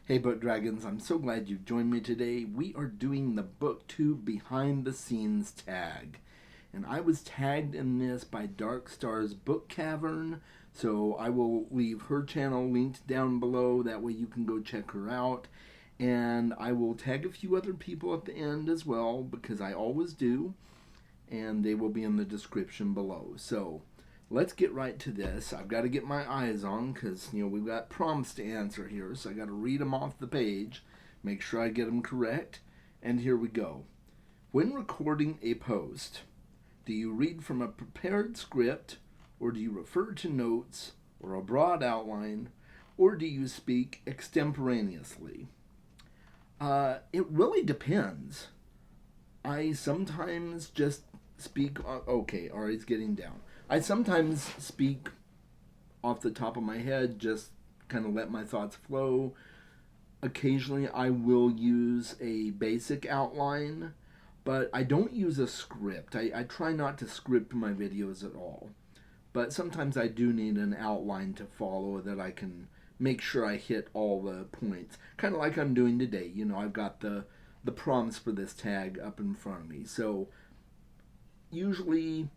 Hey Book Dragons, I'm so glad you've joined me today. We are doing the Booktube behind the scenes tag. And I was tagged in this by Dark Star's Book Cavern, so I will leave her channel linked down below. That way you can go check her out. And I will tag a few other people at the end as well, because I always do. And they will be in the description below. So let's get right to this. I've got to get my eyes on because, we've got prompts to answer here. So I got to read them off the page, make sure I get them correct. And here we go. When recording a post, do you read from a prepared script, or do you refer to notes or a broad outline, or do you speak extemporaneously? It really depends. I sometimes just speak. Okay, Ari's getting down. I sometimes speak off the top of my head, just kind of let my thoughts flow. Occasionally, I will use a basic outline, but I don't use a script. I try not to script my videos at all. But sometimes I do need an outline to follow that I can make sure I hit all the points. Kind of like I'm doing today. I've got the prompts for this tag up in front of me. So usually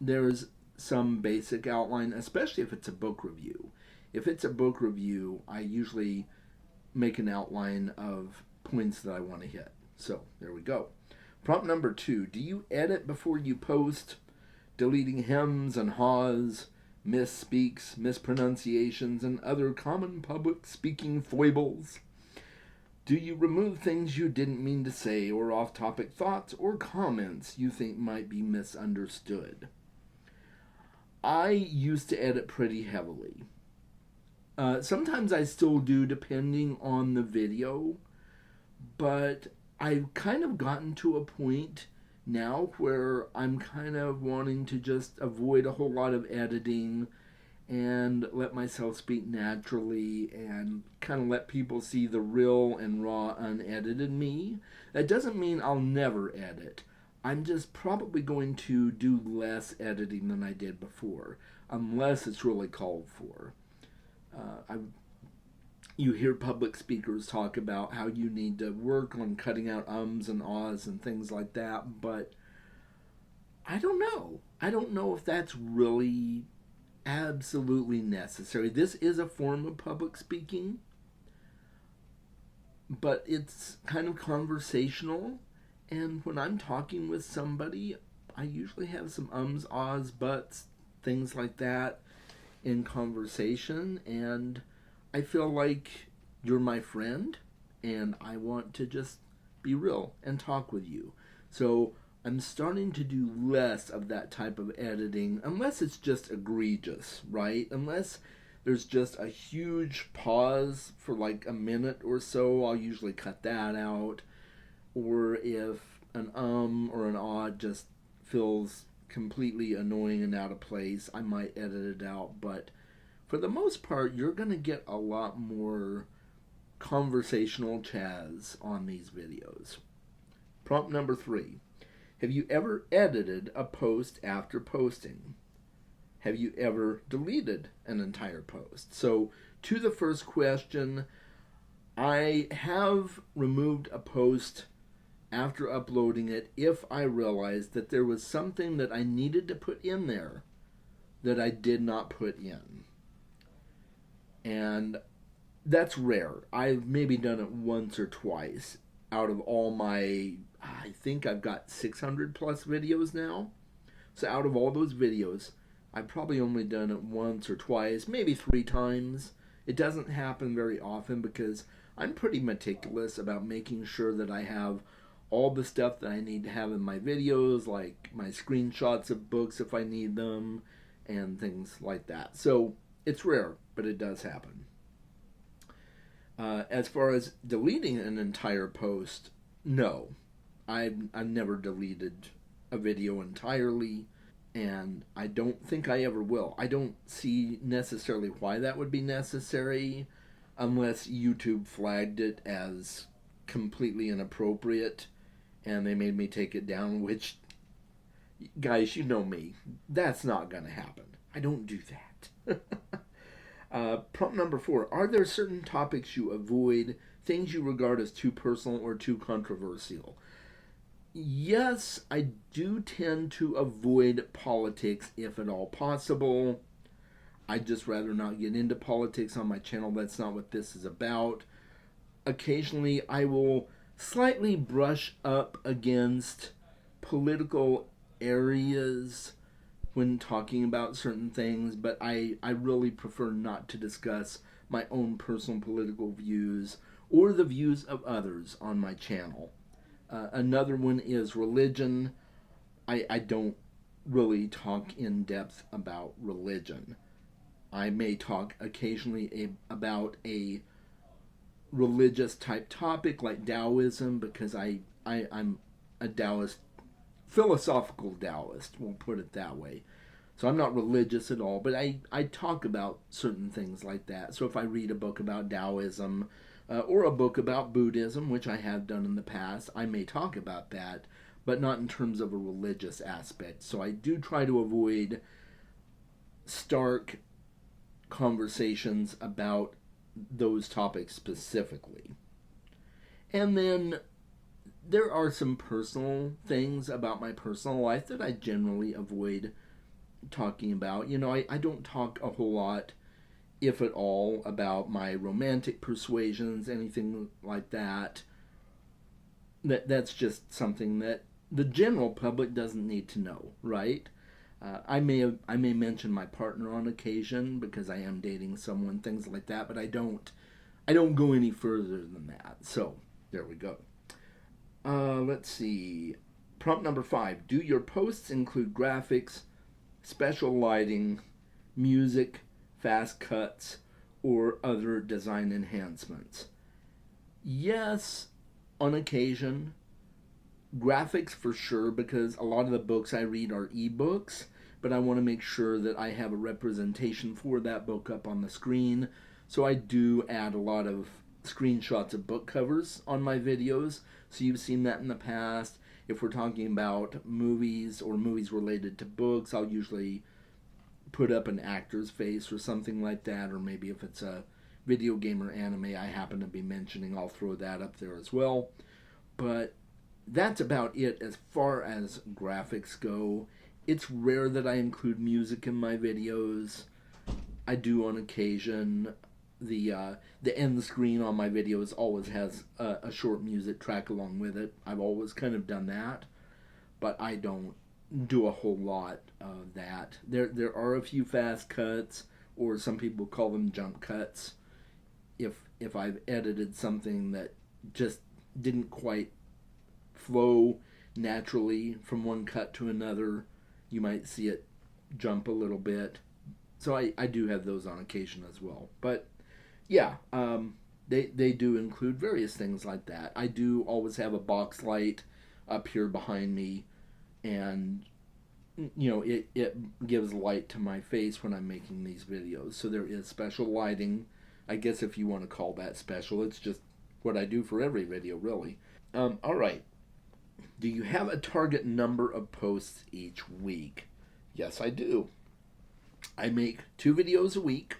there's some basic outline, especially if it's a book review. If it's a book review, I usually make an outline of points that I want to hit. So there we go. Prompt number 2. Do you edit before you post, deleting hems and haws, misspeaks, mispronunciations, and other common public speaking foibles? Do you remove things you didn't mean to say, or off-topic thoughts or comments you think might be misunderstood? I used to edit pretty heavily. Sometimes I still do, depending on the video, but I've kind of gotten to a point now where I'm kind of wanting to just avoid a whole lot of editing and let myself speak naturally and kind of let people see the real and raw, unedited me. That doesn't mean I'll never edit. I'm just probably going to do less editing than I did before, unless it's really called for. You hear public speakers talk about how you need to work on cutting out ums and ahs and things like that, but I don't know. I don't know if that's really absolutely necessary. This is a form of public speaking, but it's kind of conversational. And when I'm talking with somebody, I usually have some ums, ahs, buts, things like that in conversation. And I feel like you're my friend, and I want to just be real and talk with you. So I'm starting to do less of that type of editing, unless it's just egregious, right? Unless there's just a huge pause for like a minute or so, I'll usually cut that out. Or if an or an ah just feels completely annoying and out of place, I might edit it out. But for the most part, you're going to get a lot more conversational Chaz on these videos. Prompt number 3. Have you ever edited a post after posting? Have you ever deleted an entire post? So to the first question, I have removed a post after uploading it if I realized that there was something that I needed to put in there that I did not put in. And that's rare. I've maybe done it once or twice out of all my, I think I've got 600 plus videos now. So out of all those videos, I've probably only done it once or twice, maybe 3 times. It doesn't happen very often because I'm pretty meticulous about making sure that I have all the stuff that I need to have in my videos, like my screenshots of books if I need them, and things like that. So it's rare, but it does happen. As far as deleting an entire post, no. I've never deleted a video entirely, and I don't think I ever will. I don't see necessarily why that would be necessary unless YouTube flagged it as completely inappropriate and they made me take it down, which, guys, you know me. That's not going to happen. I don't do that. Prompt number 4. Are there certain topics you avoid, things you regard as too personal or too controversial? Yes, I do tend to avoid politics if at all possible. I'd just rather not get into politics on my channel. That's not what this is about. Occasionally, I will slightly brush up against political areas when talking about certain things, but I really prefer not to discuss my own personal political views or the views of others on my channel. Another one is religion. I don't really talk in depth about religion. I may talk occasionally about a religious type topic like Taoism because I'm a Taoist, philosophical Taoist, we'll put it that way. So I'm not religious at all, but I talk about certain things like that. So if I read a book about Taoism or a book about Buddhism, which I have done in the past, I may talk about that, but not in terms of a religious aspect. So I do try to avoid stark conversations about those topics specifically. And then there are some personal things about my personal life that I generally avoid talking about. You know, I don't talk a whole lot, if at all, about my romantic persuasions, anything like that. That's just something that the general public doesn't need to know, right? I may mention my partner on occasion because I am dating someone, things like that, but I don't go any further than that. So there we go. Let's see. Prompt number 5. Do your posts include graphics, special lighting, music, fast cuts, or other design enhancements? Yes, on occasion. Graphics for sure, because a lot of the books I read are ebooks, but I want to make sure that I have a representation for that book up on the screen. So I do add a lot of screenshots of book covers on my videos. So you've seen that in the past. If we're talking about movies or movies related to books, I'll usually put up an actor's face or something like that, or maybe if it's a video game or anime I happen to be mentioning, I'll throw that up there as well. But that's about it as far as graphics go. It's rare that I include music in my videos. I do on occasion. The end screen on my videos always has a short music track along with it. I've always kind of done that, but I don't do a whole lot of that. There are a few fast cuts, or some people call them jump cuts. If I've edited something that just didn't quite flow naturally from one cut to another, you might see it jump a little bit. So I do have those on occasion as well. But yeah, they do include various things like that. I do always have a box light up here behind me, and you know, it gives light to my face when I'm making these videos. So there is special lighting, I guess, if you want to call that special. It's just what I do for every video, really. All right. Do you have a target number of posts each week? Yes, I do. I make 2 videos a week.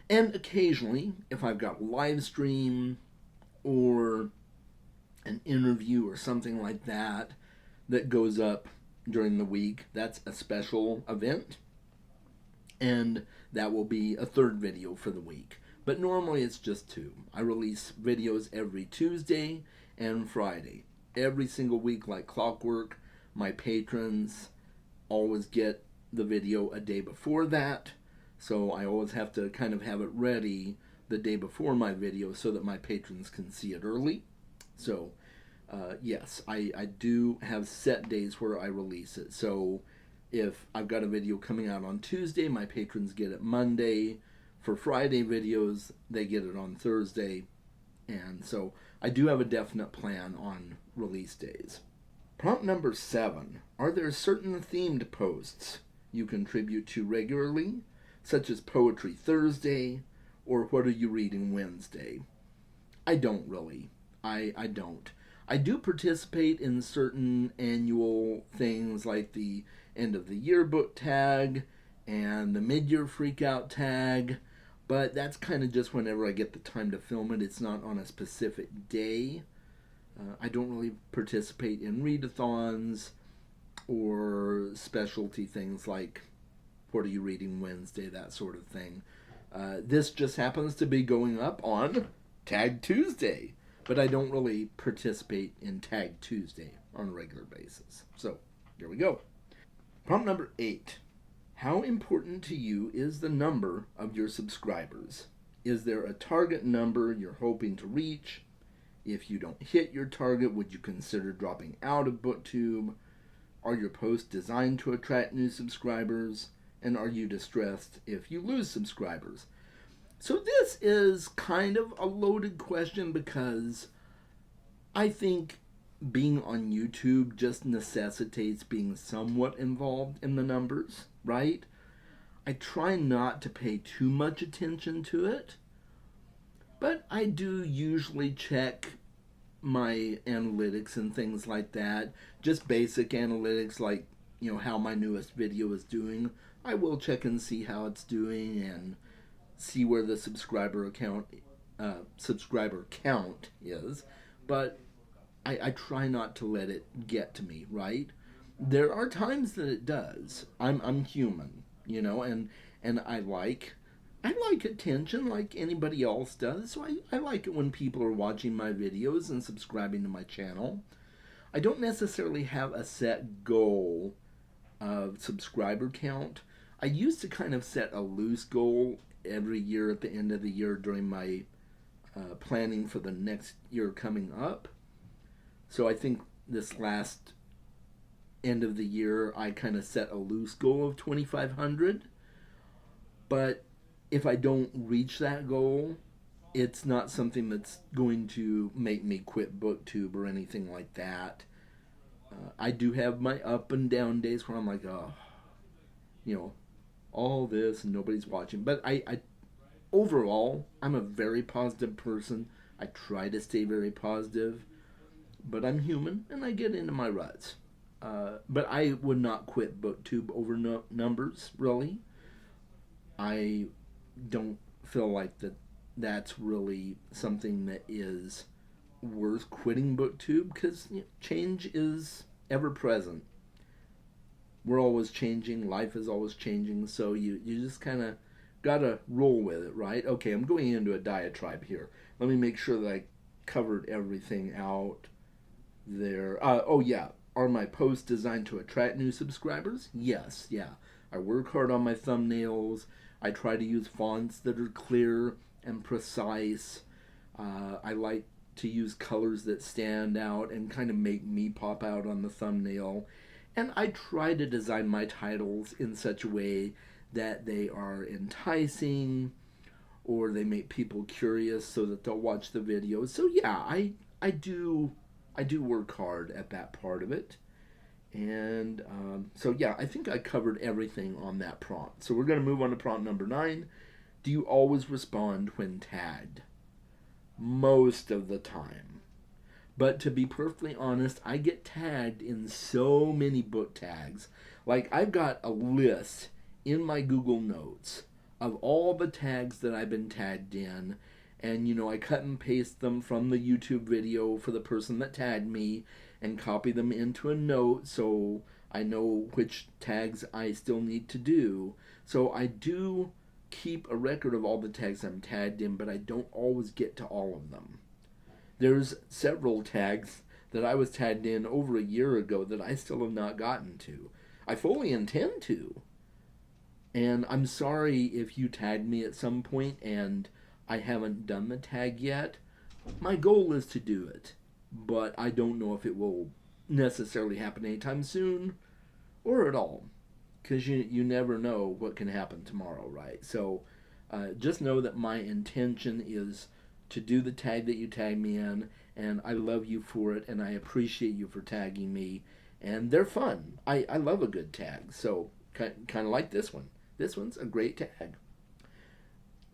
And occasionally, if I've got a live stream or an interview or something like that that goes up during the week, that's a special event. And that will be a 3rd video for the week. But normally it's just 2. I release videos every Tuesday and Friday. Every single week like clockwork. My patrons always get the video a day before that. So I always have to kind of have it ready the day before my video so that my patrons can see it early. So yes, I do have set days where I release it. So if I've got a video coming out on Tuesday, my patrons get it Monday. For Friday videos, they get it on Thursday. And so I do have a definite plan on release days. Prompt number 7. Are there certain themed posts you contribute to regularly, such as Poetry Thursday or What Are You Reading Wednesday? I don't really. I don't. I do participate in certain annual things like the end of the year Booktag and the mid-year freakout tag, but that's kind of just whenever I get the time to film it. It's not on a specific day. I don't really participate in readathons or specialty things like What Are You Reading Wednesday, that sort of thing. This just happens to be going up on Tag Tuesday, but I don't really participate in Tag Tuesday on a regular basis. So, here we go. Prompt number 8. How important to you is the number of your subscribers? Is there a target number you're hoping to reach? If you don't hit your target, would you consider dropping out of Booktube? Are your posts designed to attract new subscribers? And are you distressed if you lose subscribers? So this is kind of a loaded question because I think being on YouTube just necessitates being somewhat involved in the numbers, right? I try not to pay too much attention to it, but I do usually check my analytics and things like that. Just basic analytics like, how my newest video is doing. I will check and see how it's doing and see where the subscriber count is. But I try not to let it get to me, right? There are times that it does. I'm human, and I like attention like anybody else does. So I like it when people are watching my videos and subscribing to my channel. I don't necessarily have a set goal of subscriber count. I used to kind of set a loose goal every year at the end of the year during my planning for the next year coming up. So I think this last end of the year I kind of set a loose goal of 2,500. But if I don't reach that goal, it's not something that's going to make me quit Booktube or anything like that. I do have my up and down days where I'm like, all this and nobody's watching. But I overall, I'm a very positive person. I try to stay very positive, but I'm human and I get into my ruts. But I would not quit Booktube over numbers, really. I don't feel like that's really something that is worth quitting Booktube because change is ever present. We're always changing. Life is always changing. So you just kind of got to roll with it, right? Okay, I'm going into a diatribe here. Let me make sure that I covered everything out there. Are my posts designed to attract new subscribers? Yes, yeah. I work hard on my thumbnails. I try to use fonts that are clear and precise. I like to use colors that stand out and kind of make me pop out on the thumbnail. And I try to design my titles in such a way that they are enticing or they make people curious so that they'll watch the video. So yeah, I do work hard at that part of it. And so yeah, I think I covered everything on that prompt. So we're going to move on to prompt number 9. Do you always respond when tagged? Most of the time. But to be perfectly honest, I get tagged in so many book tags. Like I've got a list in my Google Notes of all the tags that I've been tagged in. And I cut and paste them from the YouTube video for the person that tagged me and copy them into a note so I know which tags I still need to do. So I do keep a record of all the tags I'm tagged in, but I don't always get to all of them. There's several tags that I was tagged in over a year ago that I still have not gotten to. I fully intend to. And I'm sorry if you tagged me at some point and I haven't done the tag yet. My goal is to do it, but I don't know if it will necessarily happen anytime soon or at all, because you never know what can happen tomorrow, right? So just know that my intention is to do the tag that you tag me in, and I love you for it, and I appreciate you for tagging me, and they're fun. I love a good tag, so kind of like this one. This one's a great tag.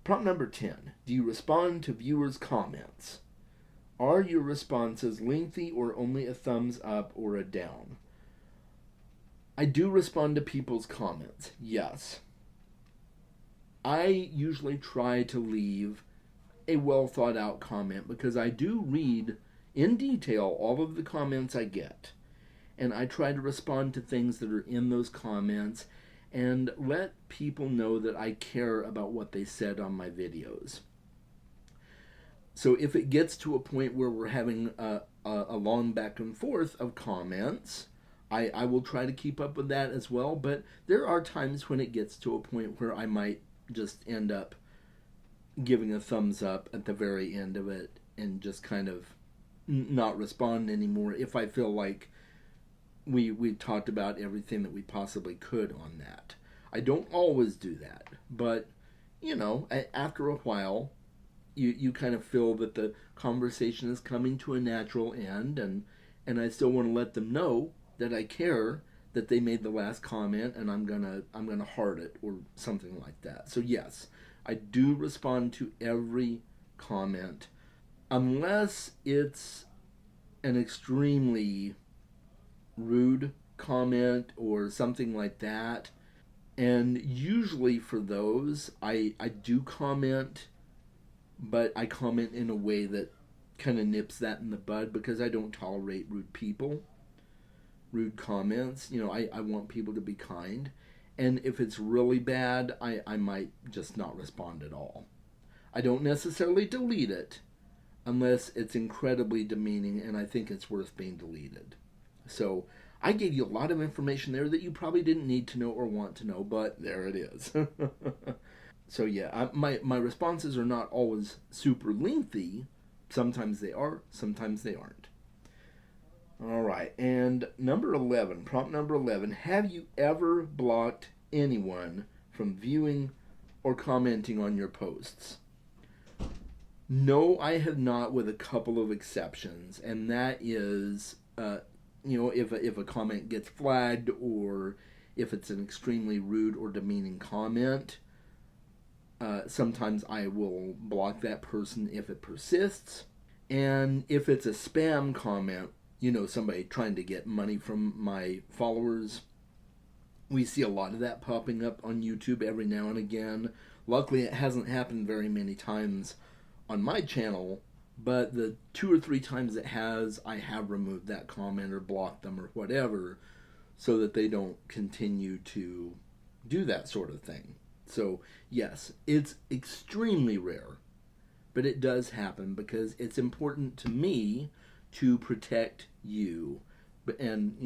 Prompt number 10. Do you respond to viewers' comments? Are your responses lengthy or only a thumbs up or a down? I do respond to people's comments, yes. I usually try to leave a well thought out comment because I do read in detail all of the comments I get. And I try to respond to things that are in those comments and let people know that I care about what they said on my videos. So if it gets to a point where we're having a long back and forth of comments, I will try to keep up with that as well. But there are times when it gets to a point where I might just end up giving a thumbs up at the very end of it and just kind of not respond anymore if I feel like we talked about everything that we possibly could on that. I don't always do that, but after a while you kind of feel that the conversation is coming to a natural end, and I still want to let them know that I care that they made the last comment, and I'm gonna heart it or something like that. So yes, I do respond to every comment unless it's an extremely rude comment or something like that. And usually for those, I do comment, but I comment in a way that kind of nips that in the bud because I don't tolerate rude people, rude comments. I want people to be kind. And if it's really bad, I might just not respond at all. I don't necessarily delete it unless it's incredibly demeaning and I think it's worth being deleted. So I gave you a lot of information there that you probably didn't need to know or want to know, but there it is. So yeah, my responses are not always super lengthy. Sometimes they are, sometimes they aren't. All right, and prompt number 11, have you ever blocked anyone from viewing or commenting on your posts? No, I have not, with a couple of exceptions, and that is, if a comment gets flagged or if it's an extremely rude or demeaning comment, sometimes I will block that person if it persists. And if it's a spam comment, somebody trying to get money from my followers, we see a lot of that popping up on YouTube every now and again. Luckily, it hasn't happened very many times on my channel, but the 2 or 3 times it has, I have removed that comment or blocked them or whatever so that they don't continue to do that sort of thing. So yes, it's extremely rare, but it does happen because it's important to me to protect you. And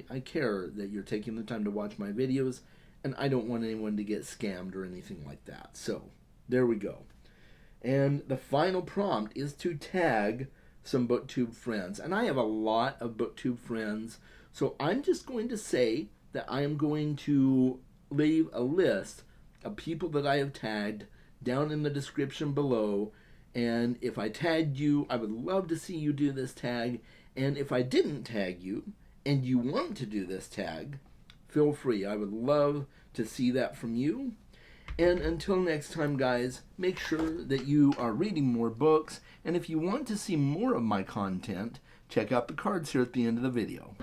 I care that you're taking the time to watch my videos, and I don't want anyone to get scammed or anything like that. So there we go. And the final prompt is to tag some Booktube friends. And I have a lot of Booktube friends, so I'm just going to say that I am going to leave a list of people that I have tagged down in the description below. And if I tagged you, I would love to see you do this tag. And if I didn't tag you and you want to do this tag, feel free. I would love to see that from you. And until next time, guys, make sure that you are reading more books. And if you want to see more of my content, check out the cards here at the end of the video.